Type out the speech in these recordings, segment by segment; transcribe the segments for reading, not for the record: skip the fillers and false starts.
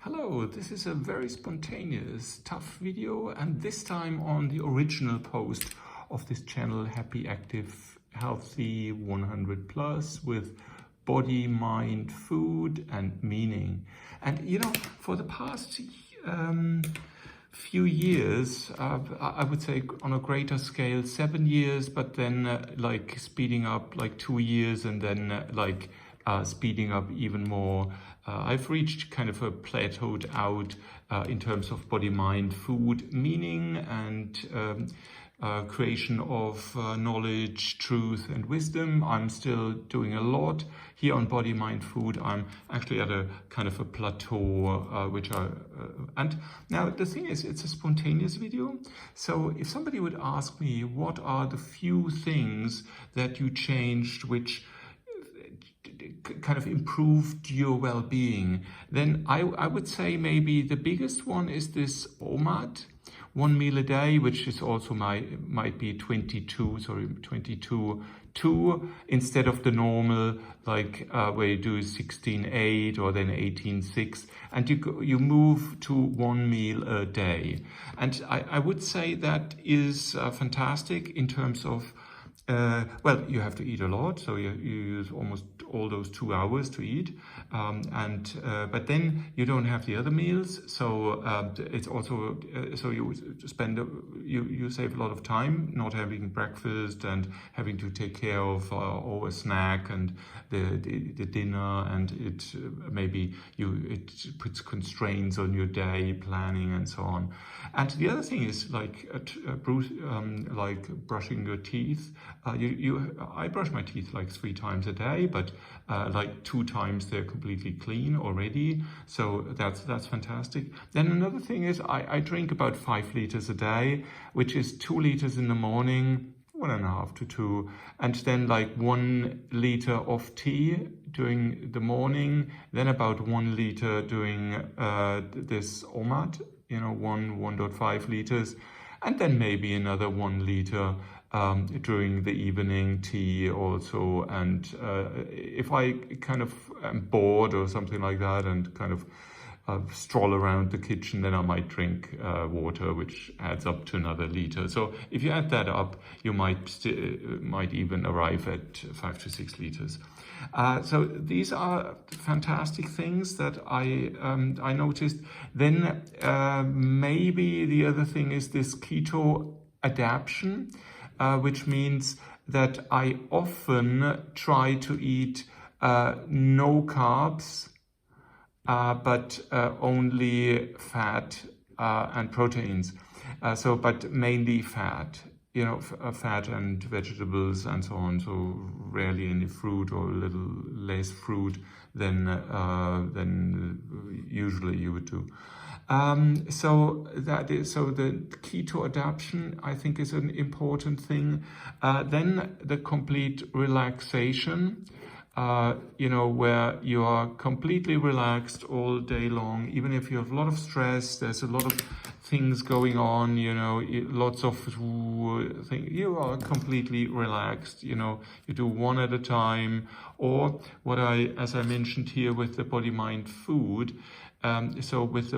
Hello, this is a very spontaneous, tough video, and this time on the original post of this channel, Happy, Active, Healthy 100 Plus, with body, mind, food, and meaning. And for the past few years, I would say on a greater scale, 7 years, but then like speeding up like 2 years, and then speeding up even more. I've reached kind of a plateaued out in terms of body, mind, food, meaning, and creation of knowledge, truth, and wisdom. I'm still doing a lot here on body, mind, food. I'm actually at a kind of a plateau, and now the thing is, it's a spontaneous video. So if somebody would ask me, what are the few things that you changed which kind of improved your well-being, then I would say maybe the biggest one is this OMAD, 1 meal a day, which is also might be 22 instead of the normal where you do 16-8 or then 18-6, and you move to 1 meal a day. And I would say that is fantastic in terms of well, you have to eat a lot, so you use almost all those 2 hours to eat, but then you don't have the other meals, so it's also so you save a lot of time not having breakfast and having to take care of or a snack and the dinner, and it puts constraints on your day planning and so on. And the other thing is like brushing your teeth. I brush my teeth like 3 times a day, but like 2 times they're completely clean already. So that's fantastic. Then another thing is I drink about 5 liters a day, which is 2 liters in the morning, 1.5 to 2, and then like 1 liter of tea during the morning, then about 1 liter during this OMAD, 1.5 liters, and then maybe another 1 liter during the evening tea also. And if I kind of am bored or something like that and kind of stroll around the kitchen, then I might drink water, which adds up to another liter. So if you add that up, you might even arrive at 5 to 6 liters. So these are fantastic things that I noticed. Then maybe the other thing is this keto adaption, which means that I often try to eat no carbs, but only fat and proteins. But mainly fat, fat and vegetables and so on. So rarely any fruit, or a little less fruit than usually you would do. So the keto adaption, I think, is an important thing. Then the complete relaxation, where you are completely relaxed all day long. Even if you have a lot of stress, there's a lot of things going on, lots of things, you are completely relaxed. You do one at a time. Or as I mentioned here with the body, mind, food, so with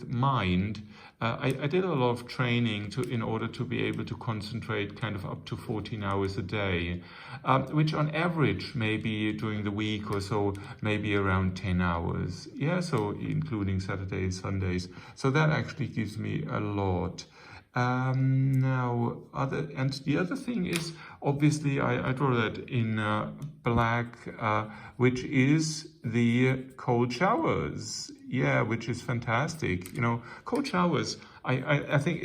mind, I did a lot of training in order to be able to concentrate kind of up to 14 hours a day, which on average, maybe during the week or so, maybe around 10 hours. Yeah, so including Saturdays, Sundays. So that actually gives me a lot. The other thing is, obviously, I draw that in black, which is the cold showers. Yeah, which is fantastic. Cold showers, I think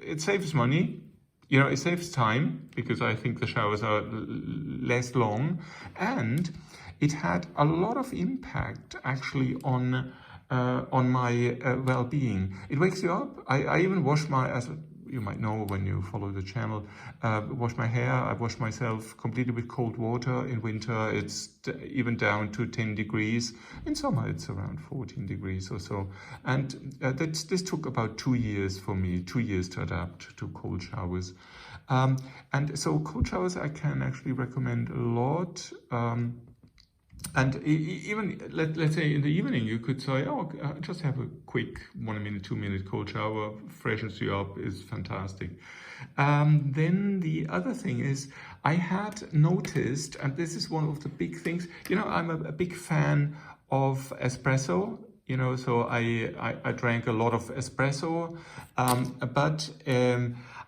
it saves money. It saves time, because I think the showers are less long, and it had a lot of impact actually on my well-being. It wakes you up. I even wash as you might know when you follow the channel, wash my hair. I wash myself completely with cold water. In winter, it's even down to 10 degrees. In summer, it's around 14 degrees or so. And this took about 2 years for me, 2 years to adapt to cold showers. And so cold showers I can actually recommend a lot. And even, let's say in the evening, you could say, oh, just have a quick 1 minute, 2 minute cold shower, freshens you up, is fantastic. Then the other thing is, I had noticed, and this is one of the big things, I'm a big fan of espresso. So I drank a lot of espresso, but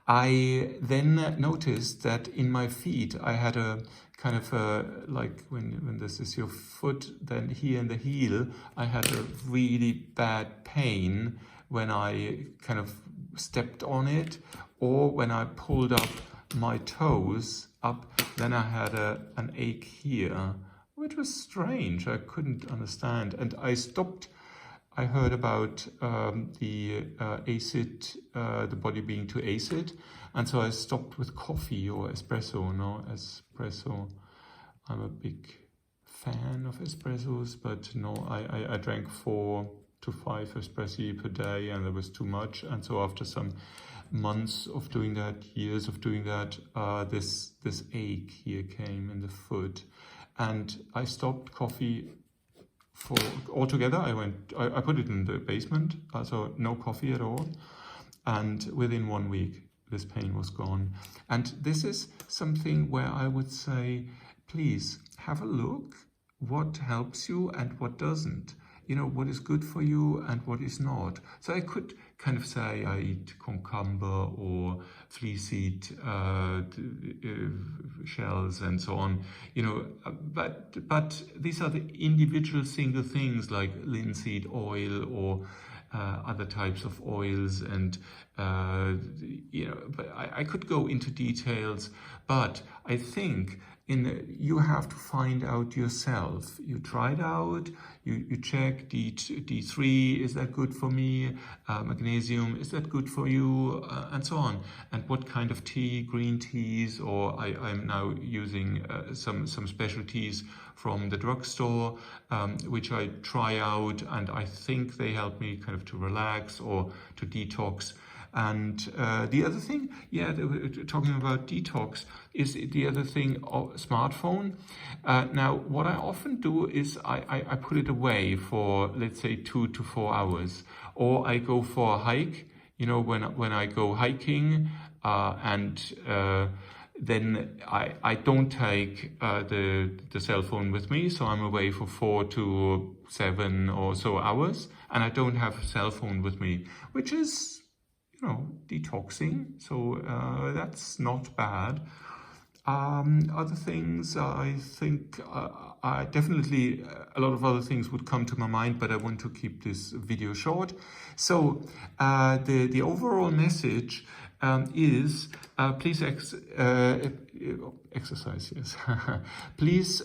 I then noticed that in my feet I had a kind of like when this is your foot, then here in the heel, I had a really bad pain when I kind of stepped on it, or when I pulled up my toes up, then I had an ache here, which was strange. I couldn't understand, and I stopped. I heard about the acid, the body being too acid, and so I stopped with coffee or espresso. No, espresso. I'm a big fan of espressos, but no, I drank 4 to 5 espressi per day, and that was too much. And so after some months of doing that, years of doing that, this ache here came in the foot, and I stopped coffee for altogether. I put it in the basement, so no coffee at all, and within 1 week this pain was gone. And this is something where I would say, please have a look what helps you and what doesn't. What is good for you and what is not. So I could kind of say I eat cucumber or fleaseed shells and so on, but these are the individual single things like linseed oil or other types of oils, and but I could go into details, but I think you have to find out yourself. You try it out, you check D3, is that good for me? Magnesium, is that good for you? And so on. And what kind of tea, green teas, or I'm now using some special teas from the drugstore, which I try out, and I think they help me kind of to relax or to detox. And the other thing, talking about detox, is the other thing, smartphone. Now, what I often do is I put it away for, let's say, 2 to 4 hours, or I go for a hike. When I go hiking, and then I don't take the cell phone with me, so I'm away for 4 to 7 or so hours, and I don't have a cell phone with me, which is detoxing, so that's not bad. Other things, I think, I definitely, a lot of other things would come to my mind, but I want to keep this video short. So the overall message is please exercise, yes. Please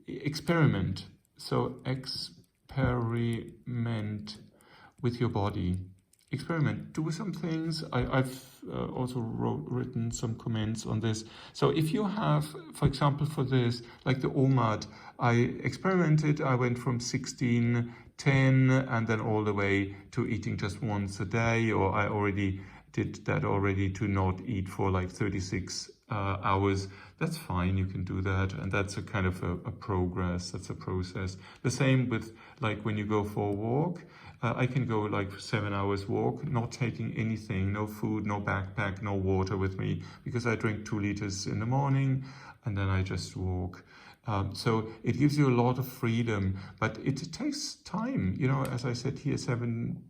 experiment. So experiment with your body. Experiment, do some things. I've also written some comments on this. So if you have, for example, for this, like the OMAD, I experimented. I went from 16, 10, and then all the way to eating just once a day, or I already did that already to not eat for like 36 hours. That's fine, you can do that, and that's a kind of a progress, that's a process. The same with like when you go for a walk. I can go like 7 hours walk, not taking anything, no food, no backpack, no water with me, because I drink 2 liters in the morning and then I just walk. So it gives you a lot of freedom, but it takes time. As I said here, 7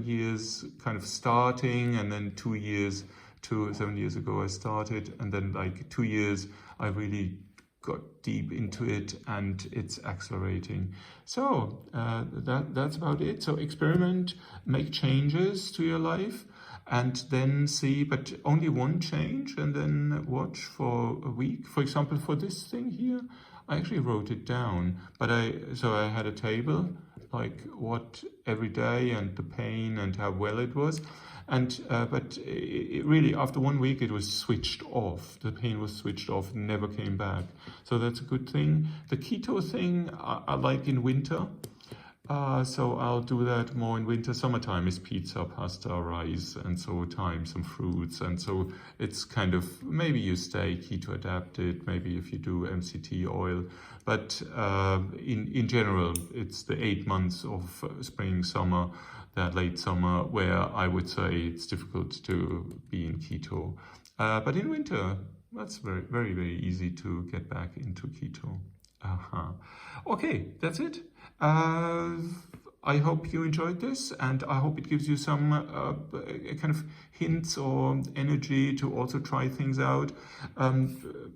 years kind of starting, and then 2 years, 7 years ago I started, and then like 2 years I really got deep into it, and it's accelerating. So that's about it. So experiment, make changes to your life, and then see, but only one change, and then watch for a week. For example, for this thing here, I actually wrote it down, but I had a table, like what every day and the pain and how well it was. And but it really, after 1 week, it was switched off. The pain was switched off and never came back. So that's a good thing. The keto thing, I like in winter. So I'll do that more in winter. Summertime is pizza, pasta, rice, and so time some fruits. And so it's kind of, maybe you stay keto adapted, maybe if you do MCT oil. But in general, it's the 8 months of spring, summer, that late summer, where I would say it's difficult to be in keto. But in winter, that's very, very, very easy to get back into keto. Okay, that's it. I hope you enjoyed this, and I hope it gives you some kind of hints or energy to also try things out.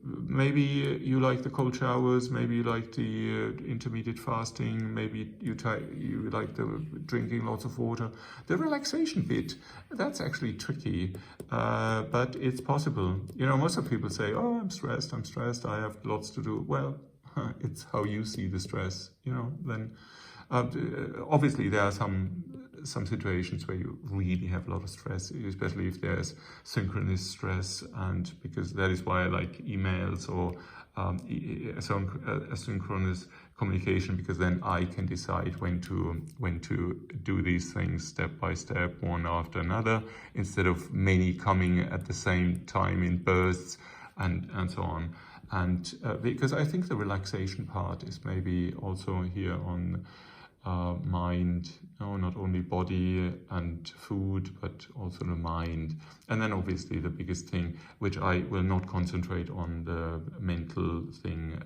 Maybe you like the cold showers, maybe you like the intermediate fasting, maybe you like the drinking lots of water. The relaxation bit, that's actually tricky, but it's possible. You know, most of people say, oh, I'm stressed, I have lots to do. Well, it's how you see the stress, you know, then obviously there are some situations where you really have a lot of stress, especially if there's synchronous stress, and because that is why I like emails or asynchronous communication, because then I can decide when to do these things step by step, one after another, instead of many coming at the same time in bursts and so on. And because I think the relaxation part is maybe also here on mind, not only body and food, but also the mind. And then obviously the biggest thing, which I will not concentrate on, the mental thing,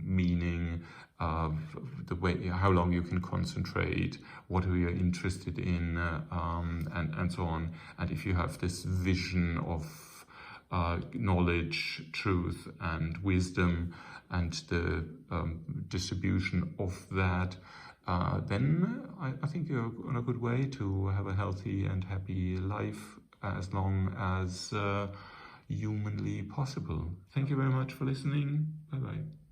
meaning, the way, how long you can concentrate, what are you interested in, and so on. And if you have this vision of knowledge, truth, and wisdom, and the distribution of that, then I think you're on a good way to have a healthy and happy life, as long as humanly possible. Thank you very much for listening. Bye-bye.